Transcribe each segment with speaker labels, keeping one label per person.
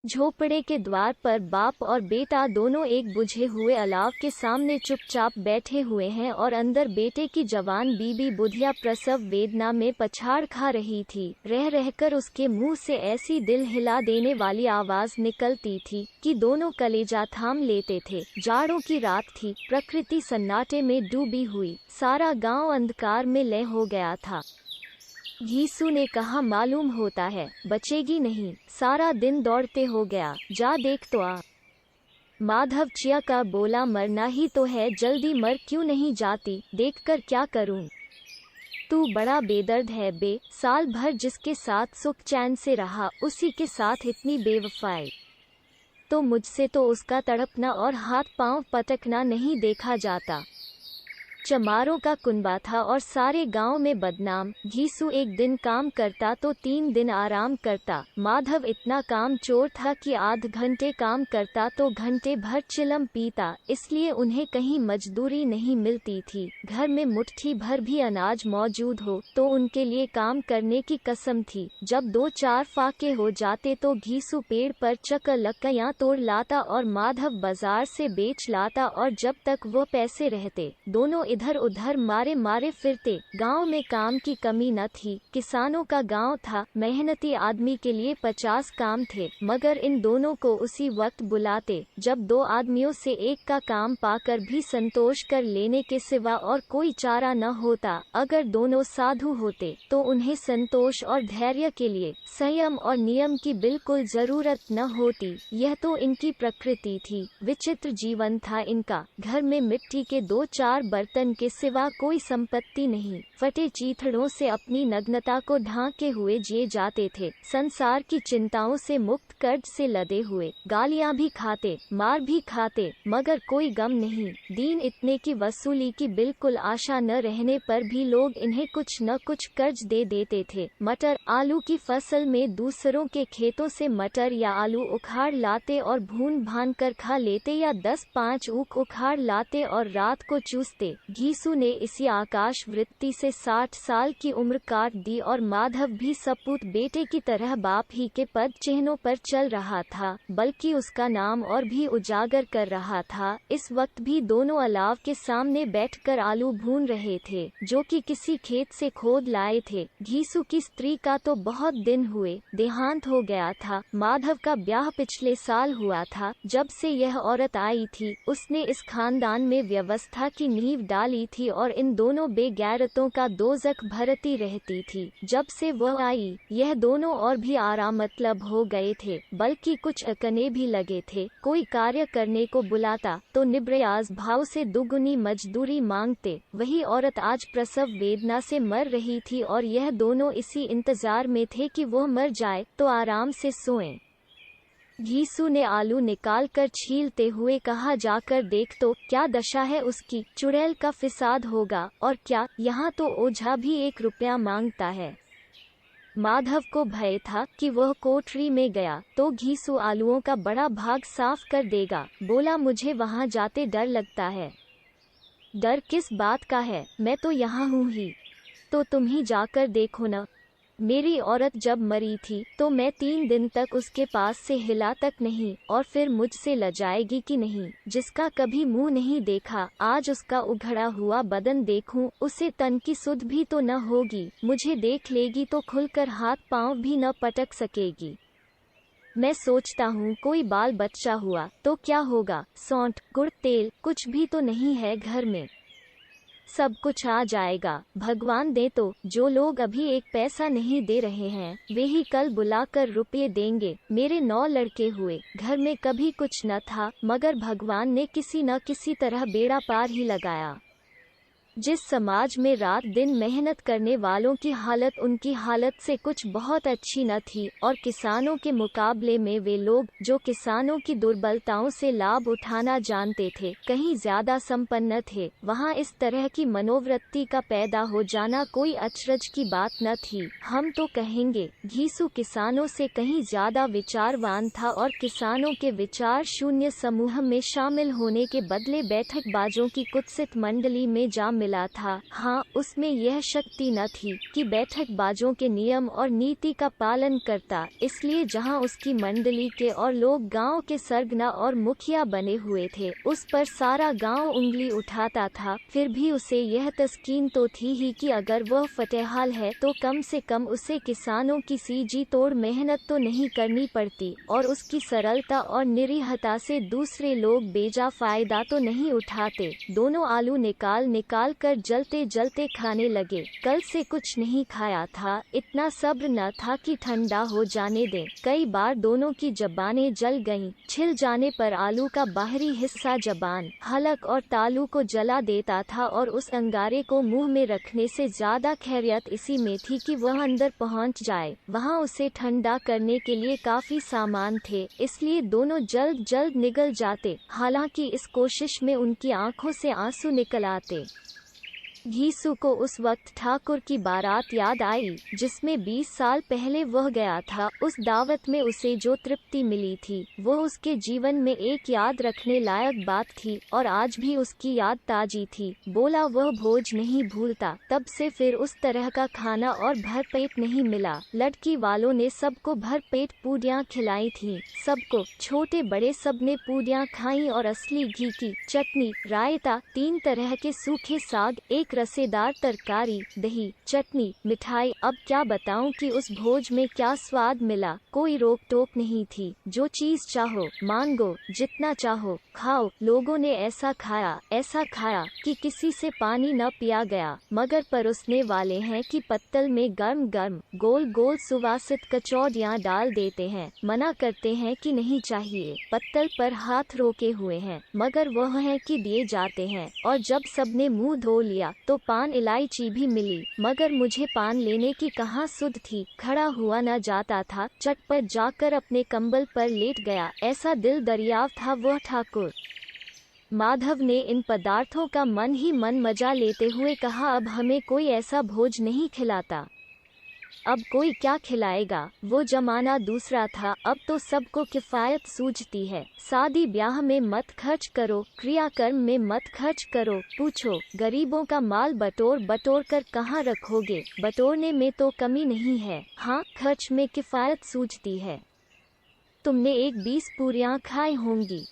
Speaker 1: झोपड़े के द्वार पर बाप और बेटा दोनों एक बुझे हुए अलाव के सामने चुपचाप बैठे हुए हैं और अंदर बेटे की जवान बीबी बुधिया प्रसव वेदना में पछाड़ खा रही थी। रह रहकर उसके मुंह से ऐसी दिल हिला देने वाली आवाज निकलती थी कि दोनों कलेजा थाम लेते थे। जाड़ों की रात थी, प्रकृति सन्नाटे में डूबी हुई, सारा गाँव अंधकार में लय हो गया था। घीसू ने कहा, मालूम होता है बचेगी नहीं, सारा दिन दौड़ते हो गया, जा देख तो आ। माधव चिया का बोला, मरना ही तो है, जल्दी मर क्यों नहीं जाती, देखकर क्या करूं। तू बड़ा बेदर्द है बे, साल भर जिसके साथ सुख चैन से रहा उसी के साथ इतनी बेवफाई। तो मुझसे तो उसका तड़पना और हाथ पांव पटकना नहीं देखा जाता। चमारों का कुनबा था और सारे गांव में बदनाम। घीसू एक दिन काम करता तो 3 दिन आराम करता। माधव इतना काम चोर था कि आध घंटे काम करता तो घंटे भर चिलम पीता, इसलिए उन्हें कहीं मजदूरी नहीं मिलती थी। घर में मुट्ठी भर भी अनाज मौजूद हो तो उनके लिए काम करने की कसम थी। जब 2-4 फाके हो जाते तो घीसू पेड़ पर चकर लकड़ियां तोड़ लाता और माधव बाजार से बेच लाता, और जब तक वो पैसे रहते दोनों इधर उधर मारे मारे फिरते। गांव में काम की कमी न थी, किसानों का गांव था, मेहनती आदमी के लिए 50 काम थे, मगर इन दोनों को उसी वक्त बुलाते जब 2 आदमियों से एक का काम पाकर भी संतोष कर लेने के सिवा और कोई चारा न होता। अगर दोनों साधु होते तो उन्हें संतोष और धैर्य के लिए संयम और नियम की बिल्कुल जरूरत न होती। यह तो इनकी प्रकृति थी। विचित्र जीवन था इनका। घर में मिट्टी के 2-4 बर्तन के सिवा कोई संपत्ति नहीं। फटे चीथड़ों से अपनी नग्नता को ढांके हुए जिए जाते थे। संसार की चिंताओं से मुक्त, कर्ज से लदे हुए, गालियां भी खाते, मार भी खाते, मगर कोई गम नहीं। दीन इतने की वसूली की बिल्कुल आशा न रहने पर भी लोग इन्हें कुछ न कुछ कर्ज दे देते थे। मटर आलू की फसल में दूसरों के खेतों से मटर या आलू उखाड़ लाते और भून भान कर खा लेते, या 10-5 ऊख उखाड़ लाते और रात को चूसते। घीसू ने इसी आकाश वृत्ति से 60 साल की उम्र काट दी और माधव भी सपूत बेटे की तरह बाप ही के पद चिन्हों पर चल रहा था, बल्कि उसका नाम और भी उजागर कर रहा था। इस वक्त भी दोनों अलाव के सामने बैठकर आलू भून रहे थे, जो कि किसी खेत से खोद लाए थे। घीसू की स्त्री का तो बहुत दिन हुए देहांत हो गया था। माधव का ब्याह पिछले साल हुआ था। जब से यह औरत आई थी उसने इस खानदान में व्यवस्था की नींव डाली थी और इन दोनों बेगैरतों का दोजख भरती रहती थी। जब से वह आई यह दोनों और भी आराम मतलब हो गए थे, बल्कि कुछ अकने भी लगे थे। कोई कार्य करने को बुलाता तो निब्रयाज भाव से दुगुनी मजदूरी मांगते। वही औरत आज प्रसव वेदना से मर रही थी और यह दोनों इसी इंतजार में थे कि वह मर जाए तो आराम से सोएं। घीसू ने आलू निकालकर छीलते हुए कहा, जाकर देख तो क्या दशा है उसकी, चुड़ैल का फिसाद होगा। और क्या, यहाँ तो ओझा भी 1 रुपया मांगता है। माधव को भय था कि वह कोठरी में गया तो घीसू आलूओं का बड़ा भाग साफ कर देगा। बोला, मुझे वहाँ जाते डर लगता है। डर किस बात का है, मैं तो यहाँ हूँ ही। तो तुम ही जाकर देखो न। मेरी औरत जब मरी थी तो मैं 3 दिन तक उसके पास से हिला तक नहीं, और फिर मुझसे लजाएगी कि नहीं। जिसका कभी मुंह नहीं देखा, आज उसका उघड़ा हुआ बदन देखूं, उसे तन की सुध भी तो न होगी। मुझे देख लेगी तो खुलकर हाथ पांव भी न पटक सकेगी। मैं सोचता हूँ कोई बाल बच्चा हुआ तो क्या होगा। सौंठ, गुड़, तेल कुछ भी तो नहीं है घर में। सब कुछ आ जाएगा, भगवान दे तो। जो लोग अभी 1 पैसा नहीं दे रहे हैं वे ही कल बुलाकर रुपये देंगे। मेरे 9 लड़के हुए, घर में कभी कुछ न था, मगर भगवान ने किसी न किसी तरह बेड़ा पार ही लगाया। जिस समाज में रात दिन मेहनत करने वालों की हालत उनकी हालत से कुछ बहुत अच्छी न थी, और किसानों के मुकाबले में वे लोग जो किसानों की दुर्बलताओं से लाभ उठाना जानते थे कहीं ज्यादा संपन्न थे, वहाँ इस तरह की मनोवृत्ति का पैदा हो जाना कोई अचरज की बात न थी। हम तो कहेंगे घीसू किसानों से कहीं ज्यादा विचारवान था और किसानों के विचार शून्य समूह में शामिल होने के बदले बैठकबाजों की कुत्सित मंडली में जा मिला था। हाँ, उसमें यह शक्ति न थी कि बैठकबाजों के नियम और नीति का पालन करता, इसलिए जहाँ उसकी मंडली के और लोग गांव के सरगना और मुखिया बने हुए थे, उस पर सारा गांव उंगली उठाता था। फिर भी उसे यह तस्कीन तो थी ही कि अगर वह फतेहाल है तो कम से कम उसे किसानों की सीजी तोड़ मेहनत तो नहीं करनी पड़ती, और उसकी सरलता और निरीहता से दूसरे लोग बेजा फायदा तो नहीं उठाते। दोनों आलू निकाल निकाल कर जलते जलते खाने लगे। कल से कुछ नहीं खाया था, इतना सब्र न था कि ठंडा हो जाने दें। कई बार दोनों की जबानें जल गईं। छिल जाने पर आलू का बाहरी हिस्सा जबान, हलक और तालू को जला देता था, और उस अंगारे को मुंह में रखने से ज्यादा खैरियत इसी में थी कि वह अंदर पहुंच जाए। वहां उसे ठंडा करने के लिए काफी सामान थे, इसलिए दोनों जल्द जल्द निगल जाते। हालांकि इस कोशिश में उनकी आंखों से आंसू निकल आते। घीसू को उस वक्त ठाकुर की बारात याद आई, जिसमें 20 साल पहले वह गया था। उस दावत में उसे जो तृप्ति मिली थी, वो उसके जीवन में एक याद रखने लायक बात थी, और आज भी उसकी याद ताजी थी। बोला वह भोज नहीं भूलता। तब से फिर उस तरह का खाना और भरपेट नहीं मिला। लड़की वालों ने सबको भरपेट पूड़ियाँ खिलाई थीं। सबको, छोटे बड़े सबने पूड़ियाँ खाई, और असली घी की चटनी, रायता, 3 तरह के सूखे साग, एक रसेदार तरकारी, दही, चटनी, मिठाई। अब क्या बताऊं कि उस भोज में क्या स्वाद मिला। कोई रोक टोक नहीं थी। जो चीज चाहो मांगो, जितना चाहो खाओ। लोगों ने ऐसा खाया कि किसी से पानी न पिया गया। मगर परोसने वाले हैं कि पत्तल में गर्म गर्म गोल गोल सुवासित कचौड़ियाँ डाल देते हैं। मना करते हैं कि नहीं चाहिए। पत्तल पर हाथ रोके हुए हैं, मगर वह है कि दिए जाते हैं। और जब सबने मुंह धो लिया तो पान इलायची भी मिली, मगर मुझे पान लेने की कहाँ सुध थी। खड़ा हुआ न जाता था। चटपट जाकर अपने कंबल पर लेट गया। ऐसा दिल दरियाव था वह ठाकुर। माधव ने इन पदार्थों का मन ही मन मजा लेते हुए कहा, अब हमें कोई ऐसा भोज नहीं खिलाता। अब कोई क्या खिलाएगा। वो जमाना दूसरा था। अब तो सबको किफायत सूझती है। शादी ब्याह में मत खर्च करो, क्रियाकर्म में मत खर्च करो। पूछो, गरीबों का माल बटोर बटोर कर कहाँ रखोगे। बटोरने में तो कमी नहीं है, हाँ खर्च में किफायत सूझती है। तुमने 20 पूरियाँ खाई होंगी।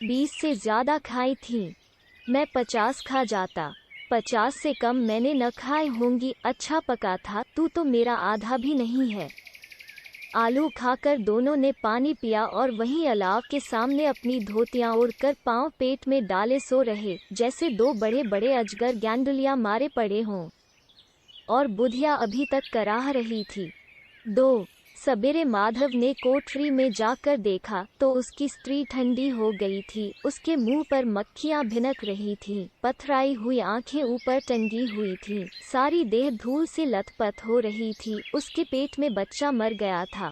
Speaker 1: 20 से ज्यादा खाई थी। मैं 50 खा जाता। 50 से कम मैंने न खाए होंगी। अच्छा पका था। तू तो मेरा आधा भी नहीं है। आलू खाकर दोनों ने पानी पिया, और वहीं अलाव के सामने अपनी धोतियां ओढ़कर पांव पेट में डाले सो रहे, जैसे 2 बड़े बड़े अजगर गैंडुलिया मारे पड़े हों। और बुधिया अभी तक कराह रही थी। 2 सवेरे माधव ने कोठरी में जाकर देखा तो उसकी स्त्री ठंडी हो गई थी। उसके मुंह पर मक्खियां भिनक रही थीं। पथराई हुई आंखें ऊपर टंगी हुई थीं। सारी देह धूल से लथपथ हो रही थी। उसके पेट में बच्चा मर गया था।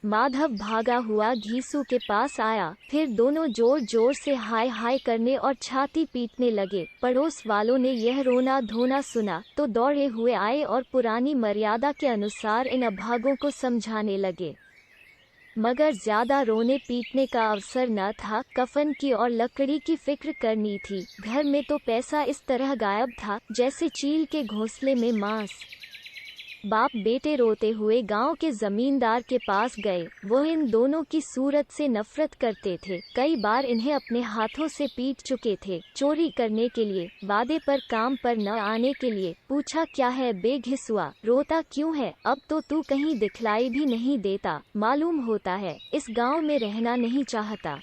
Speaker 1: माधव भागा हुआ घीसू के पास आया। फिर दोनों जोर जोर से हाय हाय करने और छाती पीटने लगे। पड़ोस वालों ने यह रोना धोना सुना तो दौड़े हुए आए और पुरानी मर्यादा के अनुसार इन अभागों को समझाने लगे। मगर ज्यादा रोने पीटने का अवसर न था। कफन की और लकड़ी की फिक्र करनी थी। घर में तो पैसा इस तरह गायब था जैसे चील के घोंसले में मांस। बाप बेटे रोते हुए गांव के जमींदार के पास गए। वो इन दोनों की सूरत से नफरत करते थे। कई बार इन्हें अपने हाथों से पीट चुके थे। चोरी करने के लिए, वादे पर काम पर न आने के लिए। पूछा, क्या है बेघिसुआ, रोता क्यों है? अब तो तू कहीं दिखलाई भी नहीं देता। मालूम होता है इस गांव में रहना नहीं चाहता।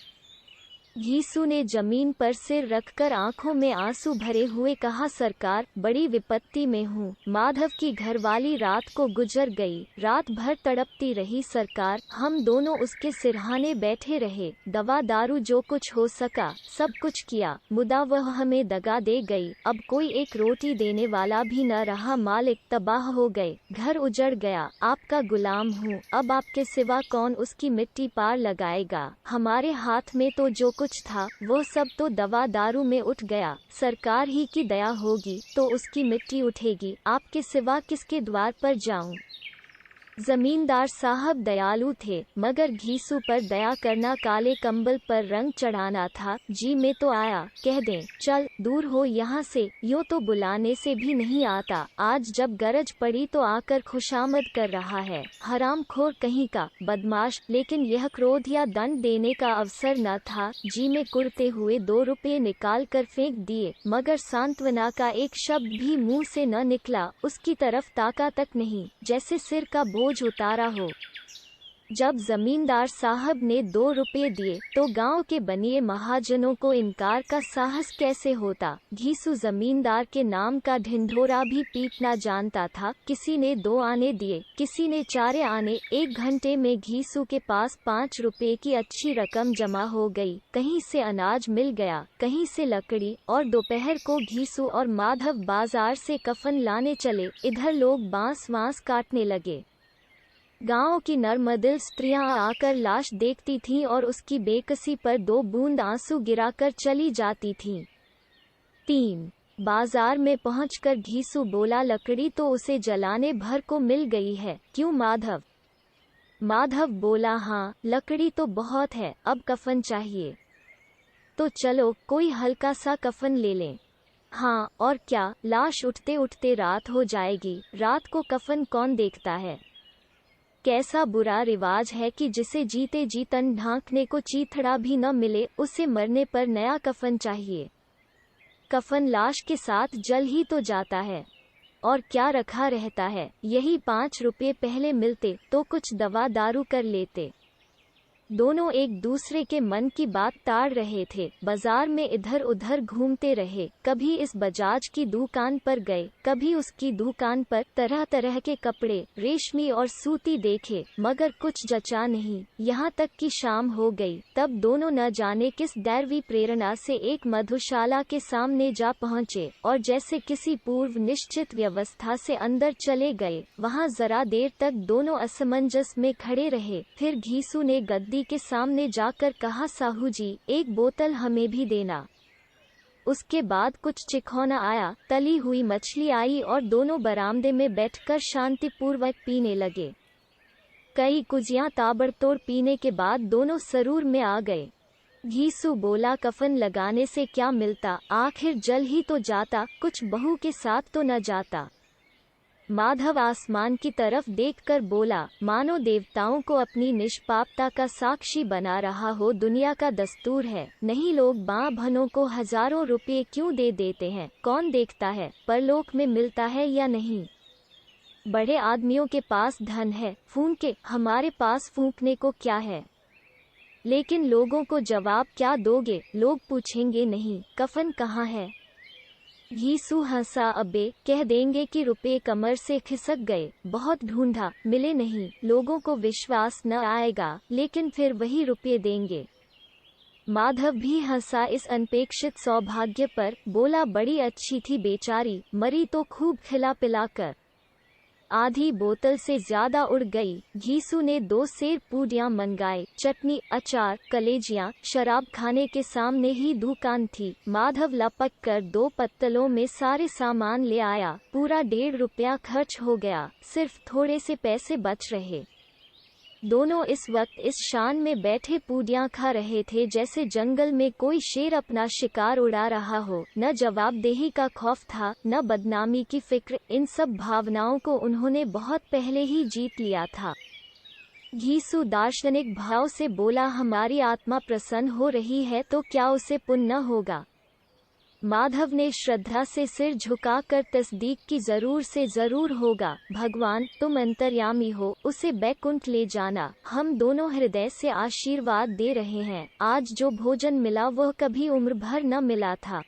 Speaker 1: घीसू ने जमीन पर सिर रखकर आंखों में आंसू भरे हुए कहा, सरकार बड़ी विपत्ति में हूँ। माधव की घरवाली रात को गुजर गई। रात भर तड़पती रही सरकार। हम दोनों उसके सिरहाने बैठे रहे। दवा दारू जो कुछ हो सका सब कुछ किया, मुदा वह हमें दगा दे गई। अब कोई एक रोटी देने वाला भी न रहा। मालिक तबाह हो गए, घर उजड़ गया। आपका गुलाम हूँ। अब आपके सिवा कौन उसकी मिट्टी पार लगाएगा? हमारे हाथ में तो जो कुछ था वो सब तो दवा दारू में उठ गया। सरकार ही की दया होगी तो उसकी मिट्टी उठेगी। आपके सिवा किसके द्वार पर जाऊं? जमींदार साहब दयालु थे, मगर घीसू पर दया करना काले कंबल पर रंग चढ़ाना था। जी में तो आया, कह दें चल दूर हो यहाँ से, यूँ तो बुलाने से भी नहीं आता। आज जब गरज पड़ी तो आकर खुशामद कर रहा है। हरामखोर कहीं का बदमाश। लेकिन यह क्रोध या दंड देने का अवसर न था। जी में कुड़ते हुए 2 रुपये निकाल कर फेंक दिए, मगर सांत्वना का एक शब्द भी मुंह से न निकला। उसकी तरफ ताका तक नहीं, जैसे सिर का बोझ उतारा हो। जब जमींदार साहब ने 2 रुपये दिए तो गांव के बनिए महाजनों को इनकार का साहस कैसे होता। घीसू जमींदार के नाम का ढिंढोरा भी पीटना जानता था। किसी ने 2 आने दिए, किसी ने 4 आने। 1 घंटे में घीसू के पास 5 रुपये की अच्छी रकम जमा हो गई। कहीं से अनाज मिल गया, कहीं से लकड़ी, और दोपहर को घीसू और माधव बाजार से कफन लाने चले। इधर लोग बांस वांस काटने लगे। गांव की नर्मदिल स्त्रियां आकर लाश देखती थीं और उसकी बेकसी पर 2 बूंद आंसू गिराकर चली जाती थीं। 3 बाजार में पहुंचकर घीसू बोला, लकड़ी तो उसे जलाने भर को मिल गई है, क्यों माधव? माधव बोला, हाँ लकड़ी तो बहुत है, अब कफन चाहिए। तो चलो कोई हल्का सा कफन ले लें। हाँ और क्या, लाश उठते उठते रात हो जाएगी। रात को कफन कौन देखता है? कैसा बुरा रिवाज है कि जिसे जीते जी तन ढांकने को चीथड़ा भी न मिले, उसे मरने पर नया कफन चाहिए। कफन लाश के साथ जल ही तो जाता है, और क्या रखा रहता है। यही 5 रुपये पहले मिलते तो कुछ दवा दारू कर लेते। दोनों एक दूसरे के मन की बात ताड़ रहे थे। बाजार में इधर उधर घूमते रहे। कभी इस बजाज की दुकान पर गए, कभी उसकी दुकान पर। तरह तरह के कपड़े, रेशमी और सूती देखे, मगर कुछ जचा नहीं। यहाँ तक कि शाम हो गई। तब दोनों न जाने किस दैवी प्रेरणा से एक मधुशाला के सामने जा पहुँचे और जैसे किसी पूर्व निश्चित व्यवस्था से अंदर चले गए। वहाँ जरा देर तक दोनों असमंजस में खड़े रहे। फिर घीसू ने गद्दी के सामने जाकर कहा, साहू जी, एक बोतल हमें भी देना। उसके बाद कुछ चिखौना आया, तली हुई मछली आई और दोनों बरामदे में बैठकर शांतिपूर्वक पीने लगे। कई कुजियां ताबड़तोड़ पीने के बाद दोनों सरूर में आ गए। घीसू बोला, कफन लगाने से क्या मिलता, आखिर जल ही तो जाता, कुछ बहू के साथ तो न जाता। माधव आसमान की तरफ देखकर बोला, मानो देवताओं को अपनी निष्पापता का साक्षी बना रहा हो। दुनिया का दस्तूर है, नहीं लोग बाँ भनों को हजारों रुपये क्यों दे देते हैं, कौन देखता है परलोक में मिलता है या नहीं। बड़े आदमियों के पास धन है, फूंके, हमारे पास फूंकने को क्या है। लेकिन लोगों को जवाब क्या दोगे, लोग पूछेंगे नहीं कफन कहाँ है। घीसू हंसा, अबे कह देंगे कि रुपये कमर से खिसक गए, बहुत ढूंढा मिले नहीं, लोगों को विश्वास न आएगा, लेकिन फिर वही रुपये देंगे। माधव भी हंसा इस अनपेक्षित सौभाग्य पर, बोला, बड़ी अच्छी थी बेचारी, मरी तो खूब खिला पिलाकर। आधी बोतल से ज्यादा उड़ गई। घीसू ने 2 सेर पूड़ियां मंगाए, चटनी, अचार, कलेजियां। शराब खाने के सामने ही दुकान थी। माधव लपक कर 2 पत्तलों में सारे सामान ले आया। पूरा 1.5 रुपया खर्च हो गया, सिर्फ थोड़े से पैसे बच रहे। दोनों इस वक्त इस शान में बैठे पूड़ियां खा रहे थे जैसे जंगल में कोई शेर अपना शिकार उड़ा रहा हो। न जवाबदेही का खौफ था, न बदनामी की फिक्र। इन सब भावनाओं को उन्होंने बहुत पहले ही जीत लिया था। घीसू दार्शनिक भाव से बोला, हमारी आत्मा प्रसन्न हो रही है तो क्या उसे पुण्य होगा। माधव ने श्रद्धा से सिर झुकाकर तस्दीक की, जरूर से जरूर होगा। भगवान तुम अंतर्यामी हो, उसे बैकुंठ ले जाना। हम दोनों हृदय से आशीर्वाद दे रहे हैं। आज जो भोजन मिला वह कभी उम्र भर न मिला था।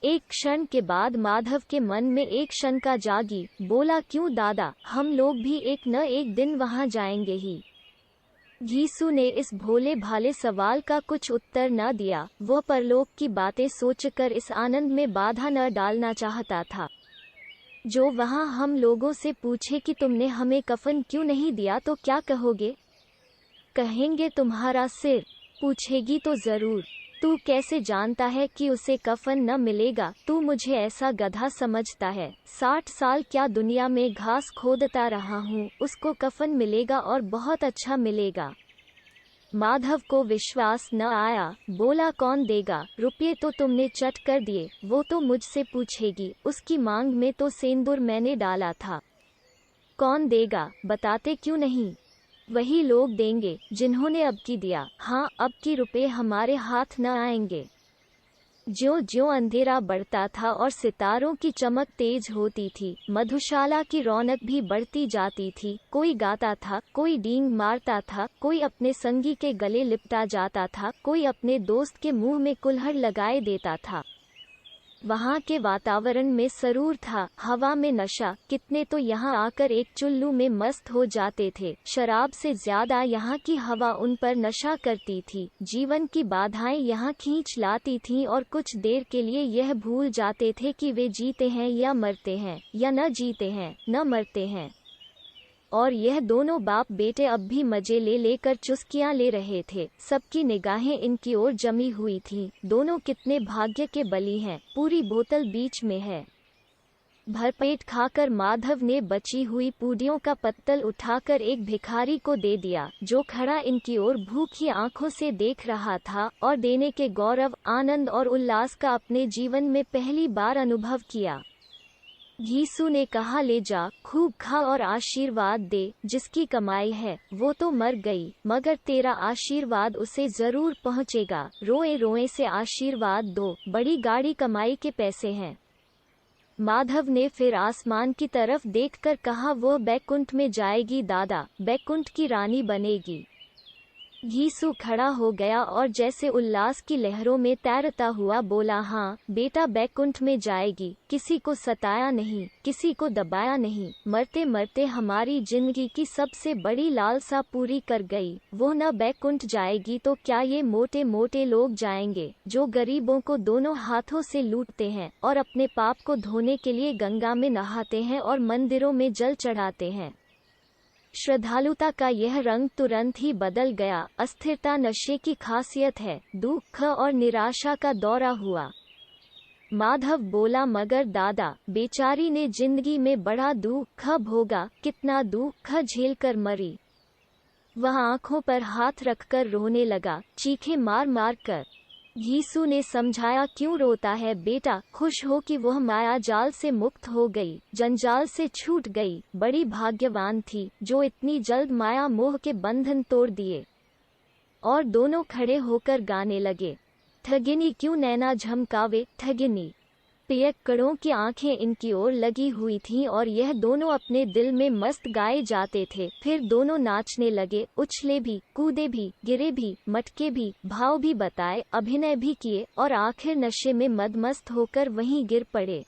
Speaker 1: एक क्षण के बाद माधव के मन में एक शंका जागी। बोला, क्यों दादा, हम लोग भी एक न एक दिन वहां जाएंगे ही। घीसू ने इस भोले भाले सवाल का कुछ उत्तर न दिया। वह परलोक की बातें सोचकर इस आनंद में बाधा न डालना चाहता था। जो वहां हम लोगों से पूछे कि तुमने हमें कफन क्यों नहीं दिया तो क्या कहोगे। कहेंगे तुम्हारा सिर। पूछेगी तो जरूर। तू कैसे जानता है कि उसे कफन न मिलेगा? तू मुझे ऐसा गधा समझता है? 60 साल क्या दुनिया में घास खोदता रहा हूँ, उसको कफन मिलेगा और बहुत अच्छा मिलेगा। माधव को विश्वास न आया, बोला कौन देगा? रुपये तो तुमने चट कर दिए, वो तो मुझसे पूछेगी, उसकी मांग में तो सेंदूर मैंने डाला था। कौन देगा, बताते क्यों नहीं? वही लोग देंगे जिन्होंने अब की दिया। हाँ, अब की रुपए हमारे हाथ न आएंगे। ज्यों ज्यों अंधेरा बढ़ता था और सितारों की चमक तेज होती थी, मधुशाला की रौनक भी बढ़ती जाती थी। कोई गाता था, कोई डींग मारता था, कोई अपने संगी के गले लिपटा जाता था, कोई अपने दोस्त के मुंह में कुल्हड़ लगाए देता था। वहाँ के वातावरण में सरूर था, हवा में नशा। कितने तो यहाँ आकर एक चुल्लू में मस्त हो जाते थे। शराब से ज्यादा यहाँ की हवा उन पर नशा करती थी। जीवन की बाधाएं यहाँ खींच लाती थीं और कुछ देर के लिए यह भूल जाते थे कि वे जीते हैं या मरते हैं, या न जीते हैं न मरते हैं। और यह दोनों बाप बेटे अब भी मजे ले लेकर चुस्कियां ले रहे थे। सबकी निगाहें इनकी ओर जमी हुई थीं। दोनों कितने भाग्य के बली हैं। पूरी बोतल बीच में है। भरपेट खाकर माधव ने बची हुई पूड़ियों का पत्तल उठाकर एक भिखारी को दे दिया, जो खड़ा इनकी ओर भूखी आंखों से देख रहा था और देने के गौरव, आनंद और उल्लास का अपने जीवन में पहली बार अनुभव किया। यीशु ने कहा, ले जा, खूब खा और आशीर्वाद दे। जिसकी कमाई है वो तो मर गई, मगर तेरा आशीर्वाद उसे जरूर पहुंचेगा। रोए रोए से आशीर्वाद दो, बड़ी गाड़ी कमाई के पैसे हैं। माधव ने फिर आसमान की तरफ देखकर कहा, वो बैकुंठ में जाएगी दादा, बैकुंठ की रानी बनेगी। यीशु खड़ा हो गया और जैसे उल्लास की लहरों में तैरता हुआ बोला, हाँ बेटा, बैकुंठ में जाएगी। किसी को सताया नहीं, किसी को दबाया नहीं, मरते मरते हमारी जिंदगी की सबसे बड़ी लालसा पूरी कर गई। वो न बैकुंठ जाएगी तो क्या ये मोटे मोटे लोग जाएंगे, जो गरीबों को दोनों हाथों से लूटते हैं और अपने पाप को धोने के लिए गंगा में नहाते हैं और मंदिरों में जल चढ़ाते हैं। श्रद्धालुता का यह रंग तुरंत ही बदल गया। अस्थिरता नशे की खासियत है। दुख और निराशा का दौरा हुआ। माधव बोला, मगर दादा, बेचारी ने जिंदगी में बड़ा दुख भोगा, कितना दुख झेलकर मरी। वह आंखों पर हाथ रखकर रोने लगा, चीखें मार मार कर। यीशु ने समझाया, क्यों रोता है बेटा, खुश हो कि वह माया जाल से मुक्त हो गई, जंजाल से छूट गई। बड़ी भाग्यवान थी जो इतनी जल्द माया मोह के बंधन तोड़ दिए। और दोनों खड़े होकर गाने लगे, ठगिनी क्यों नैना झमकावे ठगिनी। पियक्कड़ों की आंखें इनकी ओर लगी हुई थीं और यह दोनों अपने दिल में मस्त गाए जाते थे। फिर दोनों नाचने लगे, उछले भी, कूदे भी, गिरे भी, मटके भी, भाव भी बताए, अभिनय भी किए और आखिर नशे में मदमस्त होकर वहीं गिर पड़े।